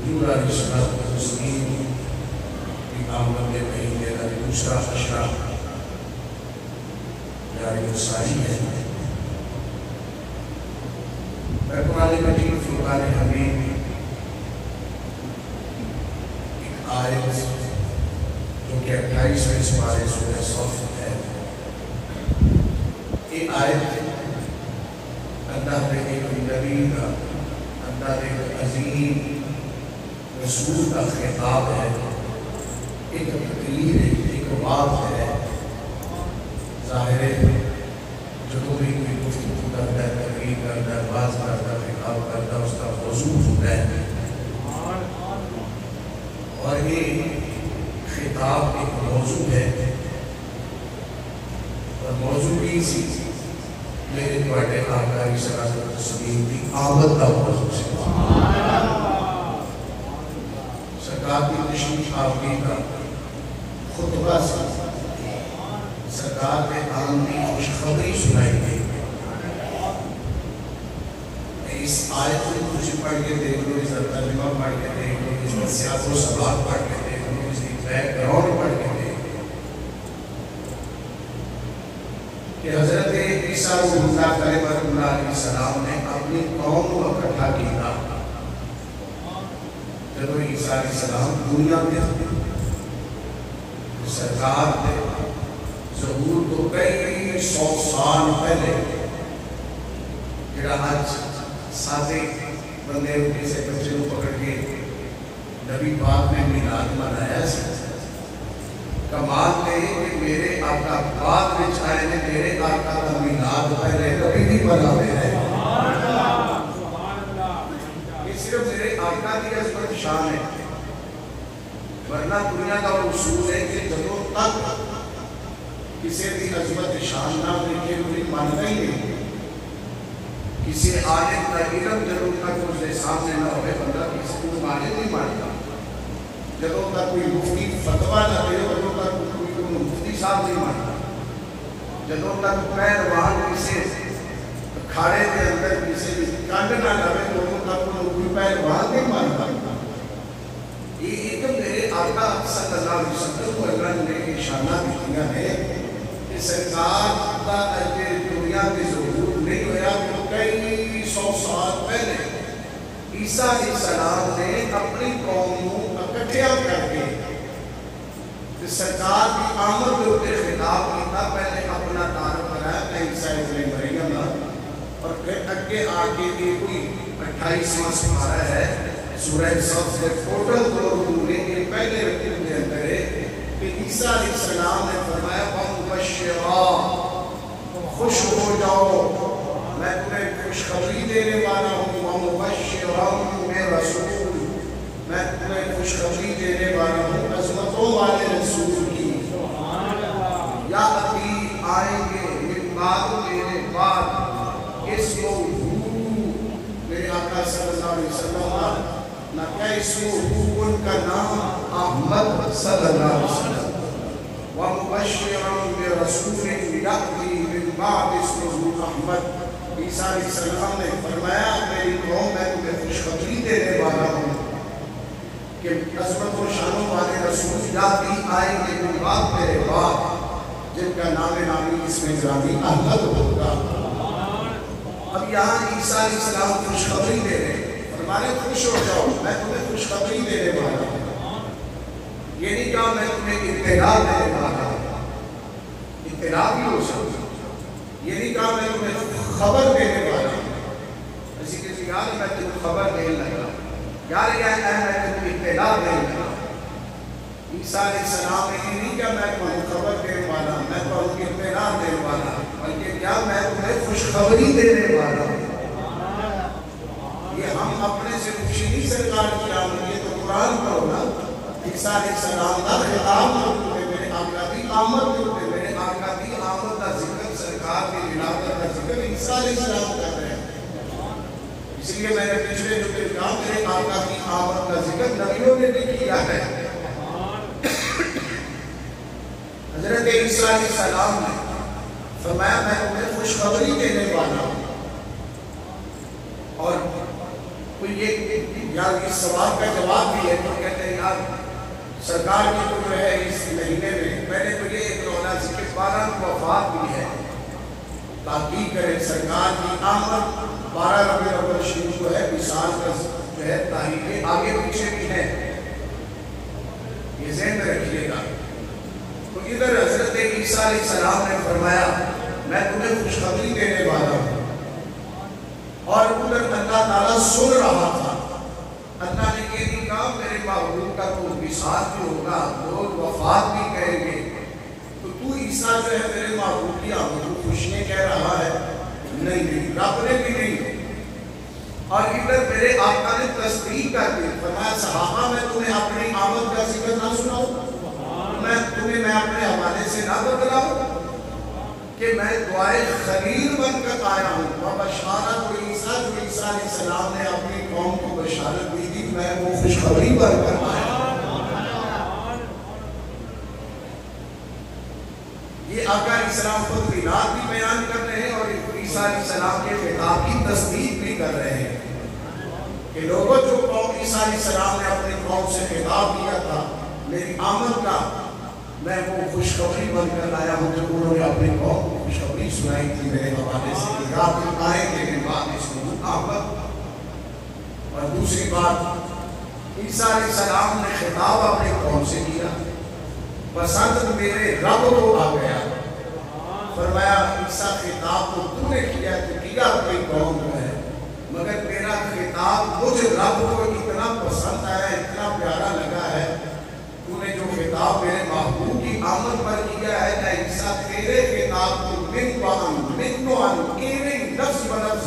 حضور علیہ الصلوۃ والتسلیم کی آمد مہینے کا دوسرا عشرہ جاری وساری ہے۔ میں قرآن مجید فرقان حمید ایک آیت جو کہ 28ویں سپارے سورہ صف ہے، یہ آیت اللہ کے ایک نبی کا، اللہ کے ایک عظیم رسول کا خطاب ہے، ایک تقریر ہے، ایک بات ہے۔ ظاہر ہے جو بھی کوئی گفتگو کرتا ہے، تقریر کرتا ہے، باز کرتا ہے، خطاب کرتا ہے، اس کا موضوع ہوتا ہے، اور یہ خطاب ایک موضوع ہے، اور موضوع بھی اسی میرے بڑے آقا علیہ الصلوۃ والتسلیم کی آمد کا موضوع ہے۔ سرکار کی تشریف آوری کا خطبہ سے سرکار کے آمد کی خوشخبری سنائی گئی۔ اس آیت کو مجھے پڑھ کے دیکھ لو، اس کا ترجمہ پڑھ کے دیکھ لو، اس کا سیاق و سباق پڑھ کے دیکھ لو، اس کی بیک گراؤنڈ پڑھ کے دیکھ لو کہ حضرت عیسیٰ روح اللہ علیہ السلام نے اپنی قوم کو اکٹھا کیا جب عیسیٰ علیہ السلام دنیا میں سرکار نے ظہور کو کئی 100 سال پہلے جڑا آج ساتھے بندے جیسے بچے کو پکڑ کے نبی پاک نے میلاد منایا ہے۔ کمال ہے کہ میرے آقا بعد میں آئے نے، میرے آقا کا میلاد پہلے کبھی نہیں بنا ہے۔ یہ صرف میرے آقا کی عظمت شان ہے، ورنہ دنیا کا اصول ہے کہ جب تک کسی بھی عظمت شان نہ دیکھے کوئی مانتا ہی نہیں۔ کسی عالم کا علم جب تک اس کے سامنے نہ ہوئے بندہ کسی کو مانے نہیں مانتا۔ جب تک کوئی مفتی فتویٰ نہ دے جب تک کوئی مفتی صاحب نہیں مانتا۔ جب تک پہلوان کسی کھاڑے کے اندر کسی کنڈ نہ لگے تو تک کوئی پہلوان نہیں مانتا۔ یہ ایک میرے آقا صلی اللہ علیہ وسلم کو اللہ نے نشانہ دیا ہے کہ سرکار کا دنیا کے ظہور نہیں ہوا تو کئی 100 سال پہلے عیسیٰ علیہ السلام نے اپنی قوم کو اکٹھیا کر کے سرکار کی آمد کے اوپر خطاب کیا۔ پہلے اپنا تعارف کرایا کہ عیسیٰ ابن مریم، اور پھر اگے آگے کی کوئی 28واں سپارہ ہے سورہ صف سے ٹوٹل 2 رکوع کے پہلے رکوع کے اندر ہے کہ عیسیٰ علیہ السلام نے فرمایا وَمُبَشِّرًا، خوش ہو جاؤ، میں تمہیں خوشخبری دینے والا ہوں، وَمُبَشِّرًا بِرَسُولٍ، میں تمہیں خوشخبری دینے والا ہوں عظمتوں والے رسول کی، یاتی آئیں گے من بعد میرے بعد اسمہ میرے آقا صلی اللہ علیہ وسلم نہ کیا اسمہ ان کا نام احمد صلی اللہ علیہ وسلم، وَمُبَشِّرًا بِرَسُولٍ یاتی من بعد اسمہ احمد۔ عیسیٰ علیہ السلام نے فرمایا میری قوم میں تمہیں خوشخبری دینے والا ہوں کہ عظمت و شانوں والے رسول یاتی آئیں گے من بعد میرے بعد، جن کا نام نامی اس میں گرامی احمد ہوگا۔ اب یہاں عیسیٰ علیہ السلام خوشخبری دے رہے ہیں، فرمانے خوش ہو جاؤ، میں تمہیں خوشخبری دینے والا ہوں۔ یہ نہیں کہا میں تمہیں اطلاع دینے والا ہوں، اطلاع بھی ہو سکتا۔ یہ نہیں کہا میں تمہیں خبر دینے والا ہوں، اسی کسی یار میں تمہیں خبر دینے لگا، یار میں تمہیں اطلاع دینے لگا۔ عیسیٰ علیہ السلام نے یہ نہیں کہا میں تمہیں خبر دینے والا ہوں، میں تمہیں اطلاع دینے والا ہوں، بلکہ کیا میں تمہیں خوشخبری دینے والا ہوں۔ یہ ہم اپنے سے خوشی نہیں سرکار کی آمد، یہ تو قرآن کا ہونا۔ عیسیٰ علیہ السلام کا خطاب ہوتے میرے آقا کی آمد ہوتے، میرے آقا کی آمد کا ذکر، سرکار کی ولادت کا ذکر عیسیٰ علیہ السلام کر رہے ہیں۔ اس لیے میں نے پچھلے جو کہ کہا میرے آقا کی آمد کا ذکر نبیوں نے بھی کیا ہے۔ حضرت عیسیٰ علیہ السلام نے فرمایا میں تمہیں خوشخبری دینے والا ہوں، اور کوئی یہ یار اس سوال کا جواب بھی ہے تو کہتے ہیں یار سرکار کی تو جو ہے اس مہینے میں پہلے تو یہ ایک رونا سی کہ 12 کو وفات بھی ہے، تحقیق کریں سرکار کی آمد 12 ربیع الاول شریف کو ہے، وصال کا جو ہے تاریخیں آگے پیچھے بھی ہیں، یہ ذہن میں رکھیے گا۔ تو ادھر حضرت عیسیٰ علیہ السلام نے فرمایا میں تمہیں خوشخبری دینے والا ہوں، اور ادھر اللہ تعالیٰ سن رہا تھا۔ اللہ نے یہ نہیں کہا میرے محبوب کا تو وصال بھی ہوگا، لوگ وفات بھی کہیں گے، تو عیسیٰ جو ہے میرے محبوب کی آمد کو خوشیاں کہہ رہا ہے؟ نہیں، رب نے بھی نہیں۔ اور ادھر میرے آقا نے تصدیق کر دی، فرمایا صحابہ میں تمہیں اپنی آمد کا ذکر نہ سناؤں، میں اپنے حوالے سے نہ بتلاؤں کہ میں دعائے خلیل بن کر آیا ہوں، وبشارت عیسیٰ جو عیسیٰ علیہ السلام نے اپنی قوم کو بشارت دی تھی، میں وہ خوشخبری بن کر آیا ہوں۔ یہ آقا علیہ السلام خود میلاد بھی بیان کر رہے ہیں اور عیسیٰ علیہ السلام کے خطاب کی تصدیق بھی کر رہے ہیں کہ لوگوں جو قوم عیسیٰ علیہ السلام نے اپنی قوم سے خطاب کیا تھا میری آمد کا، میں وہ خوشخبری بن کر آیا ہوں جو انہوں نے اپنی قوم کو خوشخبری سنائی تھی میرے حوالے سے کہ رات آئے گے بعد اس کو آمد۔ اور دوسری بات عیسیٰ علیہ السلام نے خطاب اپنی قوم سے کیا، پسند میرے رب کو آ گیا، فرمایا عیسیٰ خطاب تو تو نے کیا تو کیا اپنی قوم کو ہے، مگر میرا خطاب مجھ رب کو اتنا پسند آیا، اتنا پیارا لگا ہے، تو نے جو خطاب میرے محبوب کی آمد پر کیا ہے کہ عیسیٰ تیرے خطاب کو لفظ بلفظ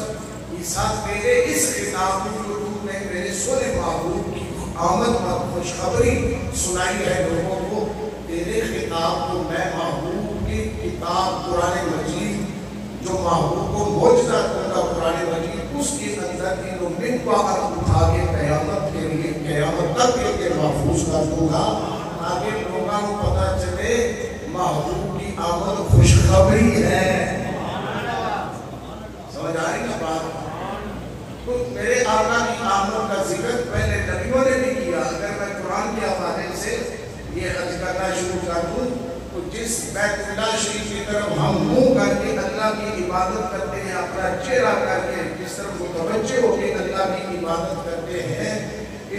عیسیٰ تیرے اس خطاب کو جو تو نے میرے سونے محبوب کی آمد پر خوشخبری سنائی ہے لوگوں کو، تیرے خطاب کو میں محبوب کی کتاب قرآن مجید جو محبوب کو معجزہ کرتا قرآن مجید اس کے اندر انہوں من باہر اٹھا کے قیامت کے لیے قیامت تک کے لیے محفوظ کر دوں گا تاکہ لوگوں کو پتہ چلے محبوب کی آمد خوشخبری ہے۔ سمجھ آ رہی نا بات؟ تو میرے آقا کی آمد کا ذکر پہلے نبیوں نے بھی کیا، اگر میں قرآن کے حوالے سے یہ عرض کرنا شروع کر دوں تو جس بیت اللہ شریف کی طرف ہم منہ کر کے اللہ کی عبادت کرتے ہیں، اپنا چہرہ کر کے جس طرف متوجہ ہو کے اللہ کی عبادت کرتے ہیں،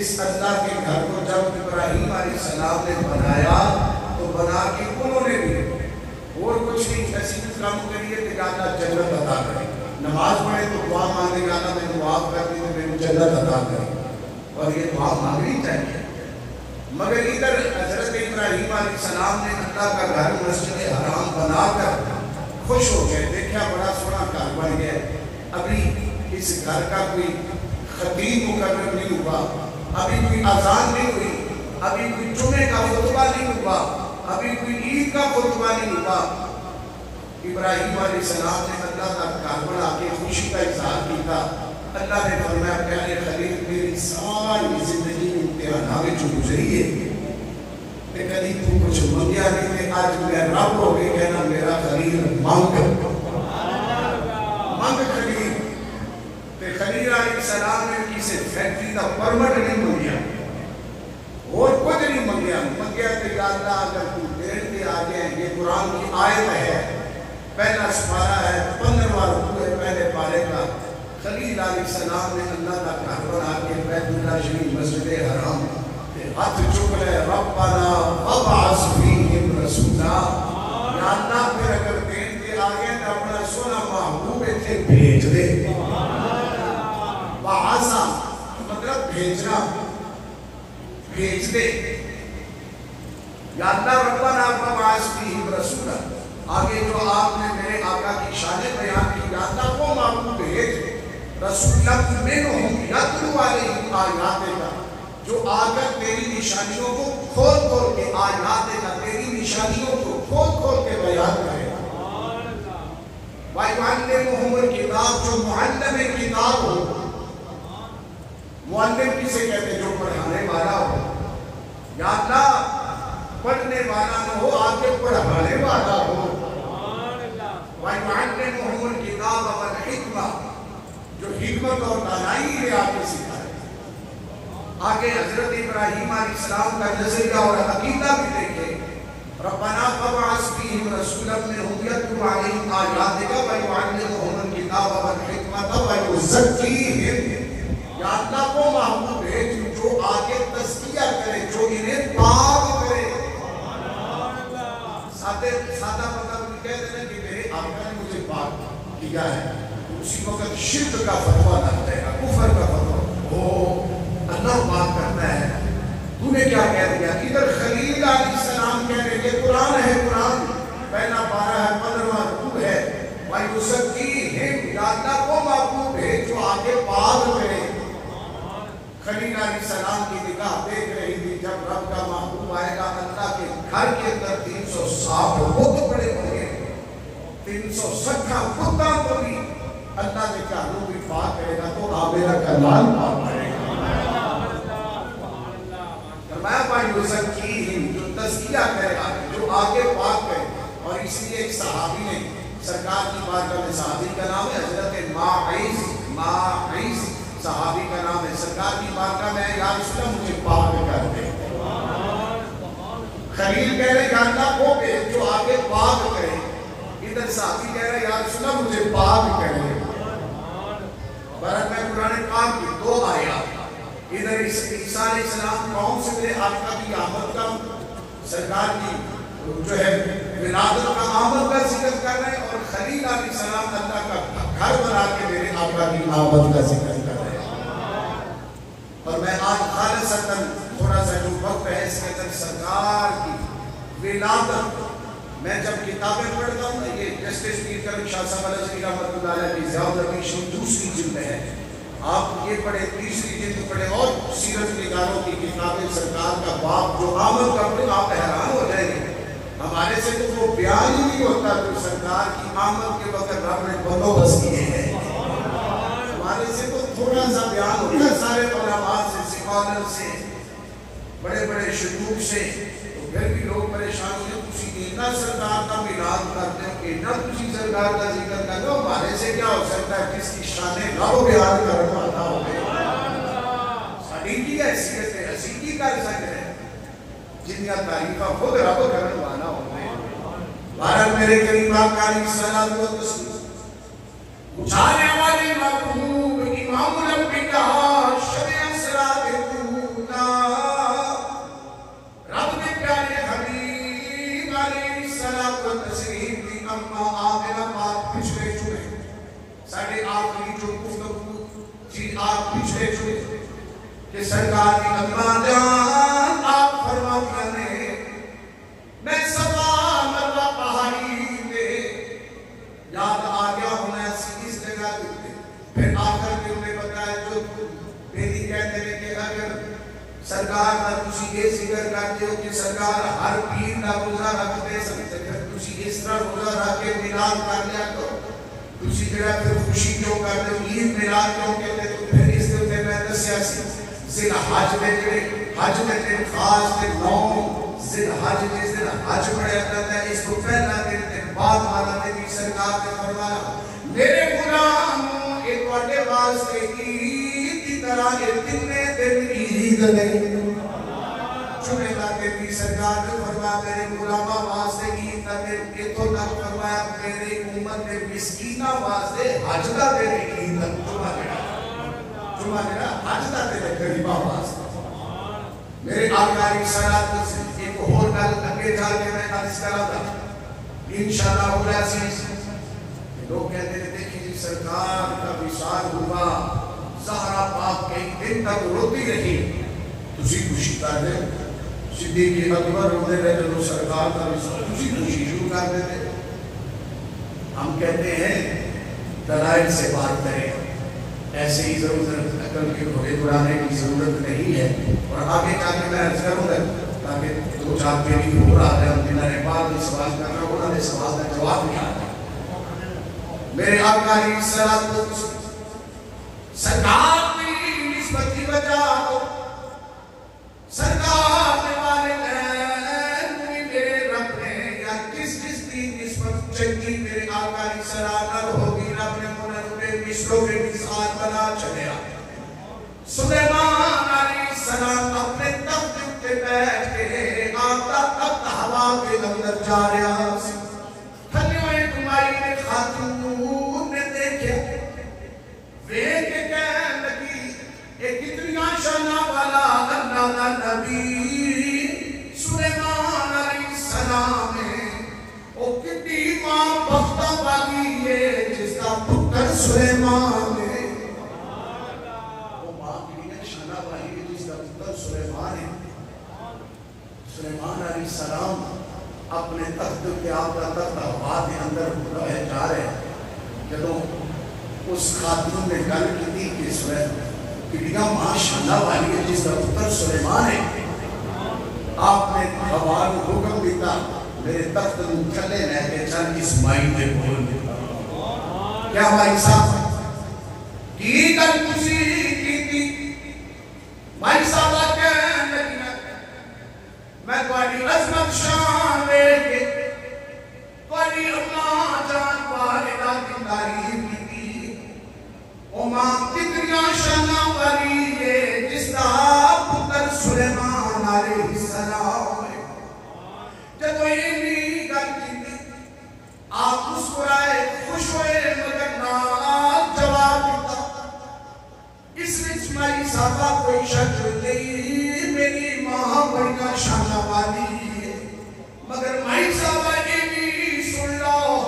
اس اللہ کے گھر کو جب ابراہیم علیہ السلام نے بنایا تو بنا کے انہوں نے بھی اور کچھ نہیں نصیب کام کریے کہ اللہ جنت عطا کرے، نماز پڑھے تو دعا مانگے گا اللہ میں دعا کرتی تو میرے جنت عطا کرے، اور یہ دعا مانگنی چاہیے۔ مگر ادھر حضرت ابراہیم علیہ السلام نے اللہ کا گھر مسجد حرام بنا کر خوش ہو گئے، دیکھا بڑا سونا گھر بن گیا، ابھی اس گھر کا کوئی خطیب مقرر نہیں ہوا، ابھی کوئی اذان نہیں ہوئی، ابھی کوئی جمعے کا خطبہ نہیں ہوا، ابھی کوئی عید کا خطبہ نہیں ہوا۔ ابراہیم علیہ السلام نے اللہ کا گھر بنا کے خوشی کا اظہار کیا۔ اللہ نے فرمایا پیارے خلیل میری ساری زندگی امتحانات جو گزری ہے کہ کبھی تو کچھ منگیا نہیں تھے، آج میں رب ہو گئے کہنا میرا خلیل مانگ خلیل تے خلیل علیہ السلام نے کسی فیکٹری کا پرمٹ نہیں منگیا اور کچھ نہیں منگیا کہ یا اللہ اگر تو دیر دے آگے ہیں، یہ قرآن کی آیت ہے، پہلا سپارہ ہے 15واں رکوع ہے پہلے پارے کا، خلیل علیہ السلام نے اللہ کا گھر بنا کے بیت اللہ شریف مسجد حرام ہاتھ چک لے ربنا وابعث فیہم رسولا، یا اللہ پھر اگر دین کے آگے تو اپنا سونا محبوب تھے بھیج دے، بعثا مطلب بھیجنا، بھیج دے، یا اللہ ربنا وابعث فیہم رسولا، آگے جو آپ نے میرے آقا کی شان بیان کی، یا اللہ وہ محبوب بھیج رسولہ منہم یتلو علیہم آیاتک، جو آ کر تیری نشانیوں کو کھول کھول کے آیاتک تیری نشانیوں کو کھول کھول کے بیان کرے، وَيُعَلِّمُهُمُ الْكِتَابَ جو معلم کتاب ہو، معلم کسے کہتے جو پڑھانے والا ہو، یا اللہ پڑھنے والا نہ ہو آگے پڑھانے والا ہو، وَيُعَلِّمُهُمُ الْكِتَابَ وَالْحِکْمَةَ جو حکمت اور دانائی ہے آگے سکھائے، آگے حضرت ابراہیم علیہ السلام کا نظریہ اور عقیدہ بھی دیکھیں. ربنا فابعث فیہم رسولا منہم یتلو علیہم آیاتک ویعلمہم الکتاب والحکمۃ ویزکیہم. یا اللہ وہ محبوب ہے جو آگے تزکیہ کرے، جو انہیں پاک کرے. سادہ مطلب کہہ دینا کہ میرے آقا نے مجھے پاک کیا ہے، اسی وقت شرک کا فتویٰ لگ جائے گا، کفر کا فتویٰ. اللہ پاک کرتا ہے، تو نے کیا کہہ دیا. ادھر خلیل علیہ السلام کہہ رہے یہ قرآن ہے، قرآن پہلا پارہ ہے 15واں رکوع ہے. وَيُزَكِّيهِمْ یا اللہ وہ محبوب ہے جو آگے پاک کرے. خلیل علیہ السلام کی نگاہ دیکھ رہی تھی جب رب کا محبوب آئے گا اللہ کے گھر کے اندر 360 بت پڑے ہوں گے، 360 بتوں کو بھی اللہ نے کیا روح بھی پاک کرے گا تو آبیرہ کا لال پاک کرے گا. فرمایا وَيُزَكِّيهِمْ جو تزکیہ کرے گا، جو آگے پاک کرے. اور اس لیے ایک صحابی نے سرکار کی بارگاہ میں، صحابی کا نام ہے حضرت ماعز صحابی کا نام ہے. سرکار کی بارگاہ میں یا رسول اللہ مجھے پاک کر دے. خلیل کہہ رہے یا اللہ وہ کہ جو آگے پاک کرے. ادھر صحابی کہہ رہے یا رسول اللہ مجھے پاک کرے. برحق میں قرآن پاک کی 2 آیات. ادھر عیسیٰ علیہ السلام قوم سے میرے آقا کی آمد کا، سرکار کی جو ہے ولادت کا آمد کا ذکر کر رہے ہیں، اور خلیل علیہ السلام اللہ کا گھر بنا کے میرے آقا کی آمد کا ذکر کر رہے ہیں. اور میں آج خالصتاً تھوڑا سا جو وقت ہے اس کے اندر سرکار کی ولادت، میں جب کتابیں پڑھتا ہوں نا، یہ جسٹس پیر کا شاہ صاحب علیہ رحمۃ اللہ علیہ کی زیادہ بھی دوسری جلد ہے، آپ یہ پڑھے، تیسری جلد پڑھے، اور سیرت نگاروں کی کتابیں سرکار کا باب جو آمد کا پڑھے آپ حیران ہو جائیں گے. ہمارے سے تو وہ بیان ہی نہیں ہوتا جو سرکار کی آمد کے وقت رب نے بندوبست کیے ہیں. ہمارے سے تو تھوڑا سا بیان ہوتا ہے سارے علماء سے، سکالر سے، بڑے بڑے شیوخ سے، تو پھر بھی لوگ پریشان ہوئے تسی اتنا سرکار کا میلاد کرتے ہو، اتنا تسی سرکار کا ذکر کرتے ہو. ہمارے سے کیا ہو سکتا ہے جس کی شان غو بیان کرنا آتا ہو گئے. ساڑھی کی حیثیت ہے، اسی کی کر سکتے ہیں جنیا تعریفہ خود رب کرنے والا ہوئے. بارک میرے کریم آقا علیہ السلام و تسلیم اچھانے والی محبوب امام الانبیاء شبیع اسرار دونا رب نے پیارے حبیب علیہ السلام و تسلیم کی اما آمنہ پاک پچھلے چنے ساڑھے آخری جو گفتگو جی آپ پچھلے چنے کہ سرکار کی اما جان آپ فرماتے ہیں میں صفا مرہ پہاڑی میں یاد آ گیا ہوں ایسی اس جگہ دیتے. پھر آخر کے انہیں بتایا جو میری کہتے ہیں کہ اگر سرکار نہ تسی یہ ذکر کرتے ہو کہ سرکار ہر پیر نہ روزہ رکھتے سکتے، پھر تسی اس طرح روزہ رکھ کے میلاد کر لیا تو تسی جگہ پھر خوشی کیوں کرتے ہو، عید میلاد کیوں کہتے. تو پھر اس دن میں دسیا سی ذل حج میں جڑے حج میں دن خاص دن 9 ذل حج جس دن حج پڑھا جاتا ہے، اس کو پہلا دن بعد والا دن بھی سرکار نے فرمایا میرے غلام ایک واٹے واسطے عید کی طرح یہ تینے دن عید نہیں. جمعہ کا دن بھی سرکار نے فرمایا میرے غلامہ واسطے عید کا دن، اتھو تک فرمایا میرے امت نے مسکینہ واسطے حج کا دن عید جمعہ میرا حج کا دن غریبہ واسطے. میرے آقا علیہ السلام ایک اور گل اگے جا کے میں عرض کرا تھا انشاءاللہ العزیز. لوگ کہتے ہیں دیکھیں جی سرکار کا وصال ہوا، زہرا پاک کئی دن تک روتی رہی، تسی خوشی کر دے. صدیق اکبر روتے رہے جو سرکار کا وصال، تسی خوشی شروع کر دیتے. ہم کہتے ہیں دلائل سے بات کریں، ایسے ہی ضرورت عقل کے گھوڑے درانے کی ضرورت نہیں ہے. اور آگے جا کے میں عرض کروں گا تاکہ 2-4 کے بھی ہو رہا ہے جنہوں نے بعد میں سوال کرنا انہوں نے سوال کا جواب نہیں آتا. میرے آقا علیہ السلام سرکار کی نسبت کی وجہ ہو، سرکار نے والدین میرے رب نے یا کس کی نسبت چنگی میرے آقا علیہ السلام ہوگی. رب نے منہ مصروں کے مثال بنا چلے آئے. سلیمان علیہ السلام کعبہ کے اندر جا رہا سی تھلیویں کمائی میں خاتون نے دیکھا ویکھ کے کہنے لگی ایک کتنی شانہ والا اللہ کا نبی سلیمان علیہ السلام ہے او کتنی ماں بختہ والی ہے جس کا پتر سلیمان ہے سلیمان ہے سلیمان علیہ السلام اپنے تخت کے آپ کا تخت ہوا کے اندر رہے جا رہے جدوں اس خاتون نے گل کی تھی کہ سلیمان ماں شانہ والی ہے جس کا پتر سلیمان ہے آپ نے ہوا کو حکم دیتا میرے تخت کو تھلے رہ کے چل اسماعیل دے بول کیا بھائی صاحب کی گل کسی کی تھی بھائی صاحبہ کہنے لگی میں تواڈی عظمت شان ویکھ کے تواڈی اللہ جان والدہ کی تعریف کی او ماں کتنی شاناں والی ہے جس کا پتر سلیمان علیہ السلام ہے جدوں یہ گل کی آپ مسکرائے خوش ہوئے مگر نال جواب دیتا اس وچ میری صاحبہ کوئی شک نہیں میری ماں بڑی شانہ والی ہے مگر میری صاحبہ یہ بھی سن لو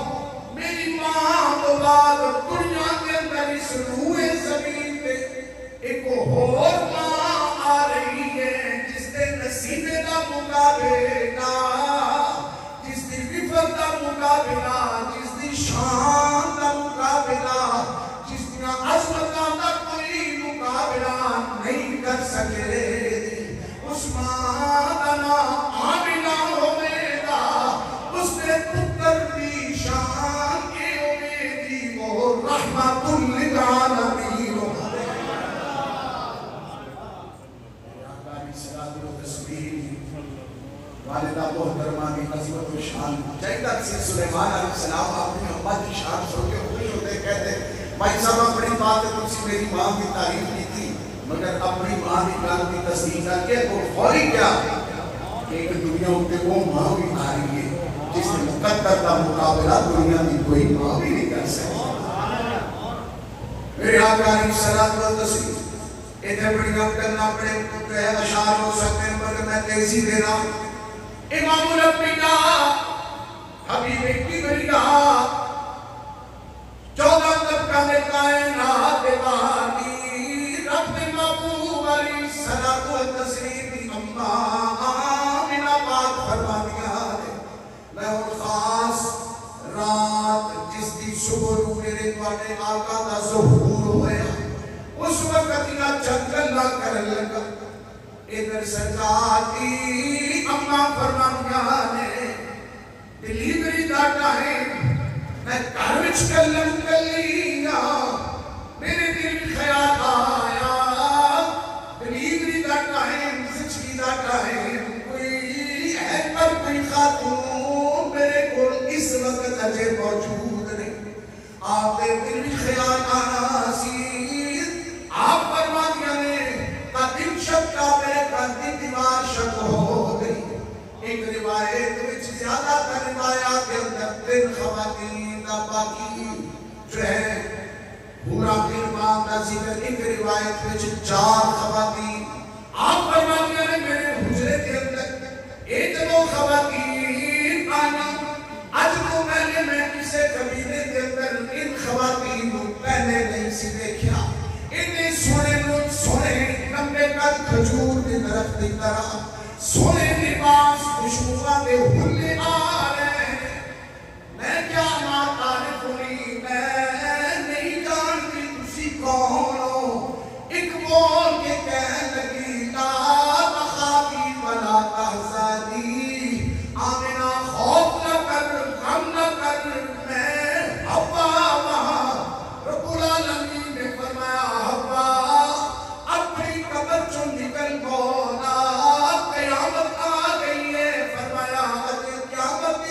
میری ماں تو بعد دنیا کے اندر اس روح زمین پہ ایک اور ماں آ رہی ہے جس نے نصیبے کا مقابلہ جس نے وفت کا مقابلہ جس نے شان کا مقابلہ جس نے عظمت کا مقابلہ نہیں کر سکے اس ماں کا نام آمینہ ہوگا اس نے پتر کی شان کے امیدی وہ رحمت للعالمین والدہ محترمہ کی عظمت و شان چاہیے سی سلیمان علیہ السلام اپنی اماں کی شان سن کے خوش ہوتے کہتے بھائی صاحب اپنی بات ہے تجھے میری ماں کی تعریف کی تھی مگر اپنی ماں کی گل کی تصدیق کر کے وہ فوری کیا کہ ایک دنیا پہ وہ ماں بھی آ رہی ہے جس نے مقدر کا مقابلہ دنیا کی کوئی ماں بھی نہیں کر سکتی میرے آقا علیہ الصلوۃ والتسلیم ادھر بڑیاں کرنا پڑے اشعار ہو سکتے ہیں مگر میں تیزی دے رہا ہوں امام الانبیاء حبیب کبریاء 14 طبقہ میں کائنات بانی رب محبوب علیہ الصلوۃ والتسلیم اماں آمینہ پاک فرمانیاں میں اور خاص رات جس دی صبح میرے تواڈے آقا دا ظہور ہویا اس وقت یا چنگل نہ کر لگا ادھر سجاتی اماں فرمانیاں نے ڈیلیوری ڈاٹا ہے میں کارچ کلم کلیا میرے دل خیال آیا ڈیلیوری ڈاٹا ہے سچی ڈاٹا ہے کوئی ہے پر کوئی خاتون میرے کو اس وقت اجے موجود نہیں آپ دے دل خیال آنا سی آپ فرمانیاں نے دل شک کا میرے قلبی دیوار شک ہو گئی ایک روایت وچ زیادہ تر روایات کے اندر 3 خواتین کا باقی جو ہے پورا فرمان کا ذکر ایک روایت وچ 4 خواتین آپ فرمانیاں نے میرے حجرے کے اندر ایک دو خواتین آنا آج تو میں کسے قبیلے کے اندر ان خواتین کو پہلے نہیں سی دیکھا انہیں سونے لمبے قد کھجور کی درخت کی طرح سونے لباس خوشبوئاں دے ہلے آ رہے ہیں میں کیا ناطارف ہوئی میں نہیں جانتی تسی کون ہو ایک بول کے کہنے لگی لا تخافی ولا تحزنی آمنہ خوف نہ کر غم نہ کر میں حوا وہاں رب العالمین نے فرمایا حوا اپنی قبر چوں نکل گولا قیامت آ گئی ہے فرمایا قیامت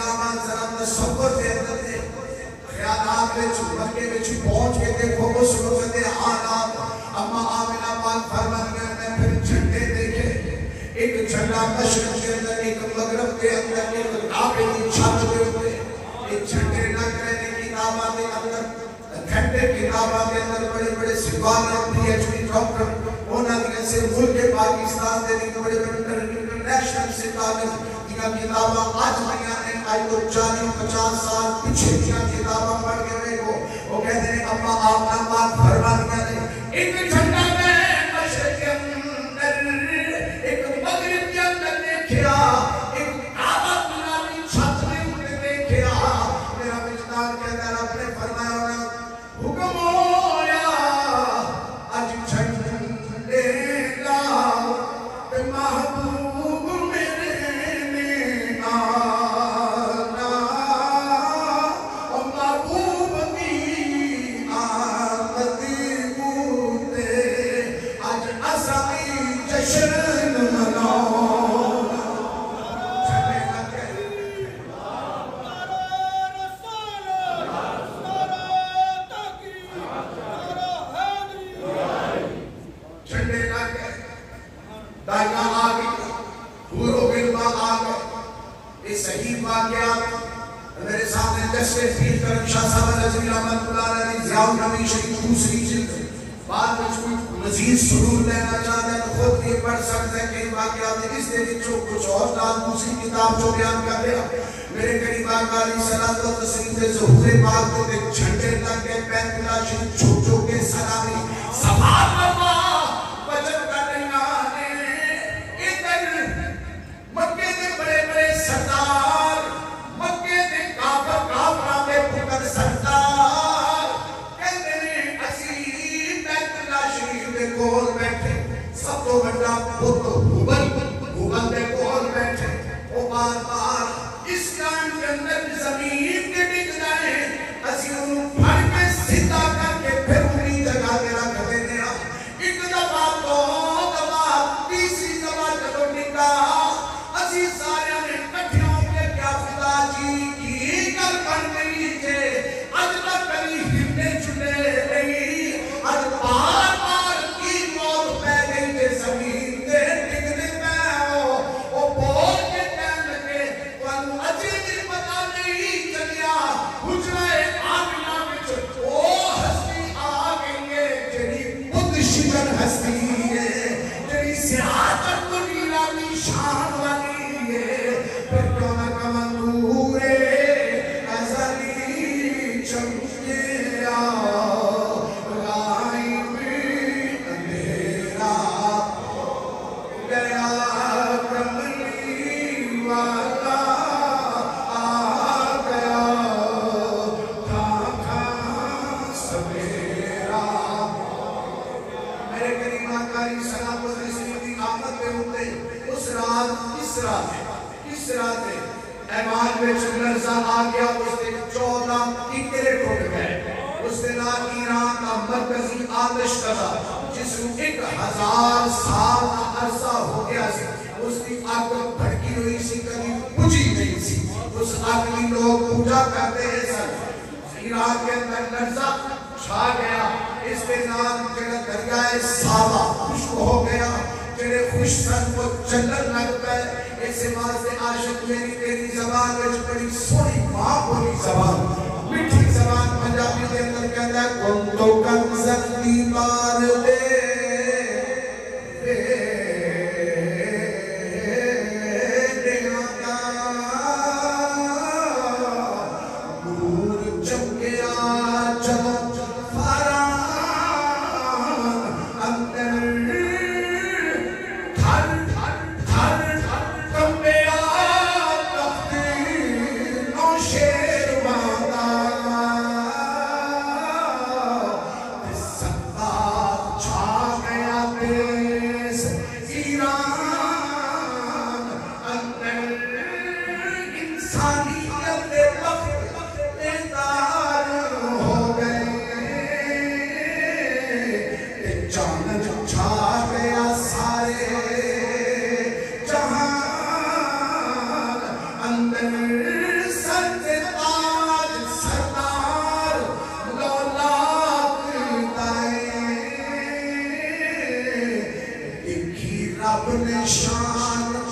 نظام ذرا تصور دے اندر دے خیالات وچ مکے وچ پہنچ کے دیکھو اس وقت دے حالات اما آمنہ پاک فرماتی ہیں میں پھر جھنڈے دیکھے ایک جھنڈا مشرق کے اندر ایک مغرب کے اندر ایک کعبے کی چھت کے اوپر ایک جھنڈے نہ کرنے کتاباں دے اندر گھنٹے کتاباں دے اندر بڑے بڑے سپاہی پی ایچ ڈی ڈاکٹر انہاں دی سے ملک پاکستان دے بڑے بڑے انٹرنیشنل سپاہی کتاباں آج میاں نے آئی تو 40-50 سال پیچھے دیا کتاباں پڑھ کے دیکھو وہ کہتے ہیں اما آپ نہ پاک فرما دیا نے ایک جھنڈا میں مشرق کے اندر ایک مغرب کے اندر دیکھیا ایک کعبہ بناوی چھت میں انہیں دیکھیا میرا وجدان کہتا ہے رب نے فرمایا حکم ہویا آج جھنڈے لاؤ کہ محبوب میرے سامنے جسے فیل کرم شاہ صاحب نظری رحمت اللہ علیہ زیاؤ نبی شریف دوسری جلد بعد میں کوئی مزید سرور لینا چاہتا ہے تو خود بھی پڑھ سکتا ہے کئی واقعات ہیں اس دے جو کچھ اور نام دوسری کتاب جو بیان کر دیا میرے قریب آقا علیہ صلاۃ و تسلیم دے ظہور پاک کو دے جھنڈے تک کے بیت اللہ شریف چھوٹوں کے سلامی سبحان اللہ وجب کر رہی آنے ادھر مکے دے بڑے بڑے سردار مکے دے کافرہ میں پکر سردار کہتے ہیں اسی بیت اللہ شریف دے کول بیٹھے سب تو بڑا حبل دے کول بیٹھے وہ بار بار اس کام کے اندر زمین کے ڈگ جائے اسی انہوں پھر کے سدھا کر کے پھر انہی جگہ کے رکھ دینے ایک دفعہ دو دفعہ تیسری دفعہ جدو ڈگا اسی سارے نے کٹھیوں کے کیا خدا جی کی کر بن گئی تھے اج تک کبھی ہمنے چلے رہی اج بار بار کی موت پہ گئی تھے زمین دے ڈگنے پہ وہ بول کے کہنے لگے تو اجے بھی پتا نہیں چلیا حجرہ آمنہ وچ وہ ہستی آ گئی ہے جڑی خود شکن ہستی ہے جڑی سیاست کو نیلامی شان والی ہے پھر کیوں نہ کمن نورے ازلی چمکیا غائب اندھیرا گیا کملی والا آ گیا کھا سویرا میرے قریب آقا علیہ السلام و رسول کی آمد پہ ہوتے اس رات اس رات ایمان میں چلرزہ آ گیا اس نے 14 ٹکرے ٹوٹ گئے اس نے ایران کا مرکزی آتش کتا جس کو 1000 سال کا عرصہ ہو گیا سی اس کی آگ بھڑکی ہوئی سی کبھی بجھی نہیں سی اس آگ کی لوگ پوجا کرتے ہیں سر ایران کے اندر لرزہ چھا گیا اس کے نام جگہ دریائے سابا خشک ہو گیا جڑے خوش سن کو چلن لگ پائے ایسے واسطے عاشق میری تیری زبان وچ بڑی سونی ماں بولی زبان میٹھی زبان پنجابی کے اندر کہتا ہے کون تو کنزن دیوار دے نور چمکیا چمک فارا اندر سبا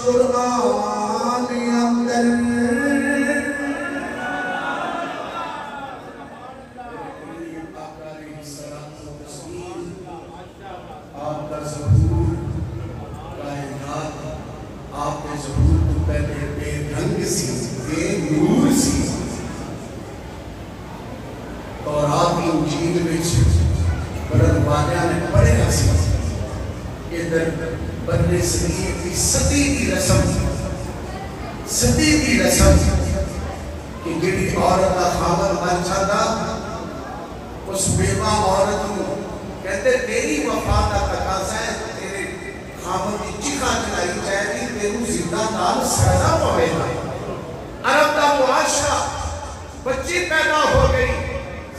قرآن اندر آپ کا ظہور کائنات، آپ کے ظہور تو پہلے بے رنگ سی، بے نور سی، تورات انجیل وچ پڑھن والیاں نے پڑھیا سی ادھر بننے صدیق کی صدی کی رسم کہ جڑی عورت کا خاوند مر جاتا اس بیوہ عورت کو کہتے تیری وفا کا تقاضا ہے تیرے خاوند کی چیخا چلائی جائے گی، تیرو زندہ نال سڑنا پڑے گا۔ عرب کا معاشرہ، بچی پیدا ہو گئی،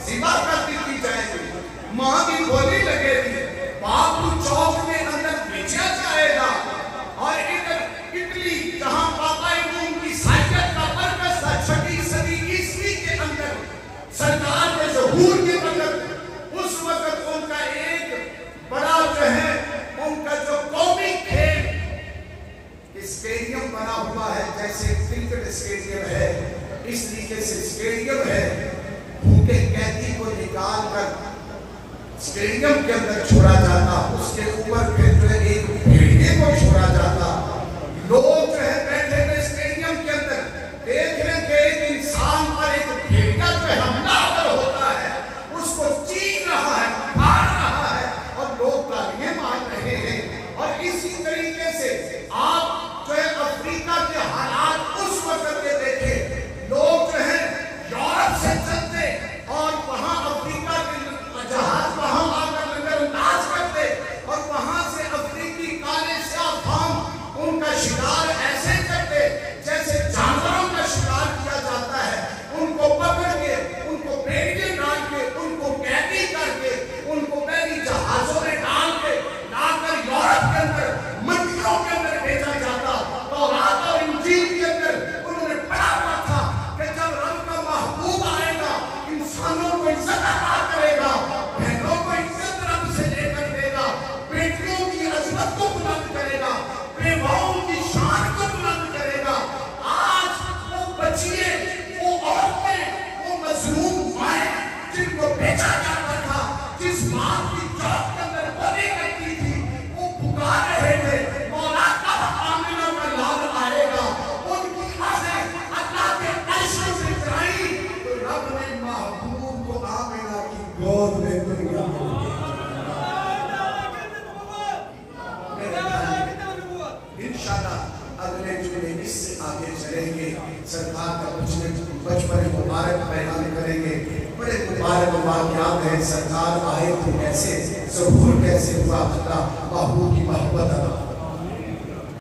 ذبح کر دی جائے گی، ماں کی گولی لگے گی، باپ کو چوک میں اندر بیچا جائے گا، اور ادھر اٹلی جہاں پاپا ابن کی سائیکت کا مرکز تھا 6 صدی عیسوی کے اندر سرکار کے ظہور کے وقت، اس وقت ان کا ایک بڑا جو ہے ان کا جو قومی کھیل اسٹیڈیم بنا ہوا ہے، جیسے کرکٹ اسٹیڈیم ہے اس طریقے سے اسٹیڈیم ہے، بھوکے قیدی کو نکال کر اسٹیڈیم کے اندر چھوڑا جاتا، اس کے اوپر پھر جو ہے ایک بھیڑیے کو چھوڑا جاتا، لوگ جو ہے بیٹھے ہوئے اسٹیڈیم کے اندر دیکھ رہے کہ ایک انسان پر ایک بھیڑیا جو ہے حملہ آور ہوتا ہے، اس کو چین رہا ہے، پھاڑ رہا ہے، اور لوگ تالیاں مار رہے ہیں۔ اور اسی طریقے سے آپ جو ہے افریقہ کے حالات اس وقت کے دیکھیں، لوگ جو ہیں یورپ سے چلتے اور وہاں افریقہ کے جہاز وہاں آ کر لنگر انداز کرتے، اور وہاں سے افریقی کالے سیاہ فام ان کا شکار ایسے کرتے جیسے جانوروں کا شکار کیا جاتا ہے، ان کو پکڑ کے، ان کو بیڑیاں ڈال کے، ان کو قیدی کر کے، ان کو پہلی جہازوں میں ڈال کے لا کر یورپ کے اندر منڈیوں کے اندر بھیجا جاتا۔ تورات اور انجیل کے اندر انہوں نے پڑھا ہوا تھا کہ جب رب کا محبوب آئے گا انسانوں کو عزت عطا کرے گا، بہنوں کو عزت رب سے لے کر دے گا، بیٹیوں کی عظمت کو بلند کرے گا، بیواؤں کی شان کو بلند کرے گا۔ آج وہ بچیے، وہ عورتیں، وہ مظلوم مائیں جن کو بیچا جاتا تھا، جس ماں کی چوک کے اندر گولی کرتی تھی، وہ پکار رہے تھے مولا کب آمنہ کا لال آئے گا، ان کی آنکھیں اللہ کے عرش سے جائیں، تو رب نے محبوب کو آمنہ کی گود میں دنیا انشاءاللہ اگلے جمعے اس سے آگے چلیں گے، سرکار کا بچپن مبارک بیان کریں گے، بڑے مبارک واقعات ہیں، سرکار آئے تو کیسے، ظہور کیسے ہوا، اللہ محبوب کی محبت عطا